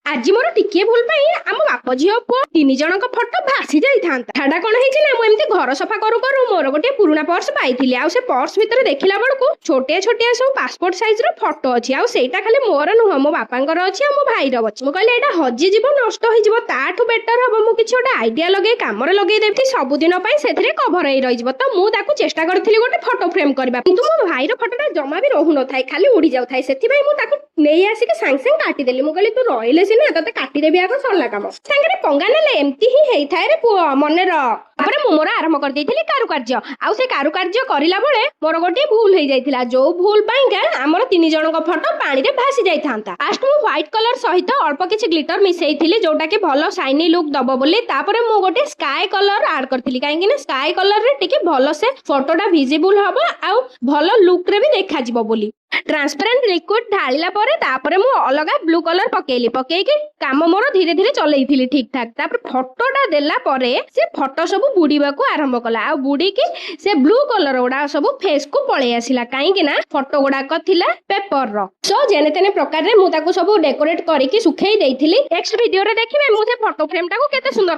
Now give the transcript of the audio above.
ଆଜି ମୋର ଟିକିଏ ଭୁଲ ପାଇଁ ଆମ ବାପ ଝିଅ ପୁଅ 3 ଜଣଙ୍କ ଫଟୋ ଭାସି ଯାଇଥାନ୍ତା। ଛାଡା କଣ ହେଇଛି ନା, ମୁଁ ଏମିତି ଘର ସଫା କରୁ କରୁ ମୋର ଗୋଟେ ପୁରୁଣା ପର୍ସ ପାଇଥିଲି। ଆଉ ସେ ପର୍ସ ଭିତରେ ଦେଖିଲା ବେଳକୁ ଛୋଟିଆ ଛୋଟିଆ ସବୁ ପାସପୋର୍ଟ ସାଇଜ ର ଫଟୋ ଅଛି। ଆଉ ସେଇଟା ଖାଲି ମୋର ନୁହଁ, ମୋ ବାପାଙ୍କର ଅଛି ଆଉ ମୋ ଭାଇର ଅଛି। ମୁଁ କହିଲି ଏଇଟା ହଜିଯିବ, ନଷ୍ଟ ହେଇଯିବ, ତାଠୁ ବେଟର ହବ ମୁଁ କିଛି ଗୋଟେ ଆଇଡିଆ ଲଗେଇ କାମରେ ଲଗେଇ ଦେବି, ସବୁଦିନ ପାଇଁ ସେଥିରେ କଭର ହେଇ ରହିଯିବ। ତ ମୁଁ ତାକୁ ଚେଷ୍ଟା କରିଥିଲି ଗୋଟେ ଫଟୋ ଫ୍ରେମ କରିବା, କିନ୍ତୁ ମୋ ଭାଇର ଫଟୋଟା ଜମା ବି ରହୁନଥାଏ, ଖାଲି ଉଡି ଯାଉଥାଏ। ସେଥିପାଇଁ ମୁଁ ତାକୁ ନେଇ ଆସିକି ସାଙ୍ଗେ ସାଙ୍ଗେ କାଟିଦେଲି। ମୁଁ କହିଲି ତୁ ରହିଲେ ସିନା ତତେ କାଟିଦେବି, ଆଗ ସରିଲା କାମ। ସାଙ୍ଗରେ ପଙ୍ଗା ନେଲେ ଏମିତି ହିଁ ହେଇଥାଏ ରେ ପୁଅ, ମନେ ରହ। ତାପରେ ମୁଁ ମୋର ଆରମ୍ଭ କରିଦେଇଥିଲି କାରୁକାର୍ଯ୍ୟ। ଆଉ ସେ କାରୁକାର୍ଯ୍ୟ କରିଲା ବେଳେ ମୋର ଗୋଟେ ଭୁଲ ହେଇଯାଇଥିଲା, ଯୋଉ ଭୁଲ ପାଇଁକା ଆମର 3 ଜଣଙ୍କ ଫଟୋ ପାଣିରେ ଭାସି ଯାଇଥାନ୍ତା। ଫାଷ୍ଟ ମୁଁ ହ୍ୱାଇଟ କଲର ସହିତ ଅଳ୍ପ କିଛି ଗ୍ଲିଟର ମିଶେଇଥିଲି, ଯୋଉଟା କି ଭଲ ସାଇନି ଲୁକ୍ ଦବ ବୋଲି। ତାପରେ ମୁଁ ଗୋଟେ ସ୍କାଏ କଲର ଆଡ କରିଥିଲି, କାହିଁକି ନା ସ୍କାଏ କଲର ରେ ଟିକେ ଭଲସେ ଫଟୋଟା ଭିଜିବୁଲ ହବ ଆଉ ଭଲ ଲୁକ୍ ରେ ବି ଦେଖାଯିବ ବୋଲି। ଟ୍ରାନ୍ସପାରେଣ୍ଟ ଲିକ୍ୱିଡ ଢାଳିଲା ପରେ ତାପରେ ମୁଁ ଅଲଗା ବ୍ଲୁ କଲର ପକେଇକି କାମ ମୋର ଧୀରେ ଧୀରେ ଚଲେଇଥିଲି ଠିକ ଠାକ। ତାପରେ ଫଟୋଟା ଦେଲା ପରେ ସେ ଫଟୋ ସବୁ ବୁଡିବାକୁ ଆରମ୍ଭ କଲା, ଆଉ ବୁଡିକି ସେ ବ୍ଲୁ କଲର ଗୁଡା ସବୁ ଫେସ୍ କୁ ପଳେଇ ଆସିଲା, କାହିଁକି ନା ଫଟୋ ଗୁଡାକ ଥିଲା ପେପର ର। ସୋ ଯେନେ ତେନେ ପ୍ରକାରରେ ମୁଁ ତାକୁ ସବୁ ଡେକୋରେଟ କରିକି ଶୁଖେଇ ଦେଇଥିଲି। ନେକ୍ସଟ ଭିଡିଓରେ ଦେଖିବେ ମୁଁ ସେ ଫଟୋ ଫ୍ରେମ ଟାକୁ କେତେ ସୁନ୍ଦର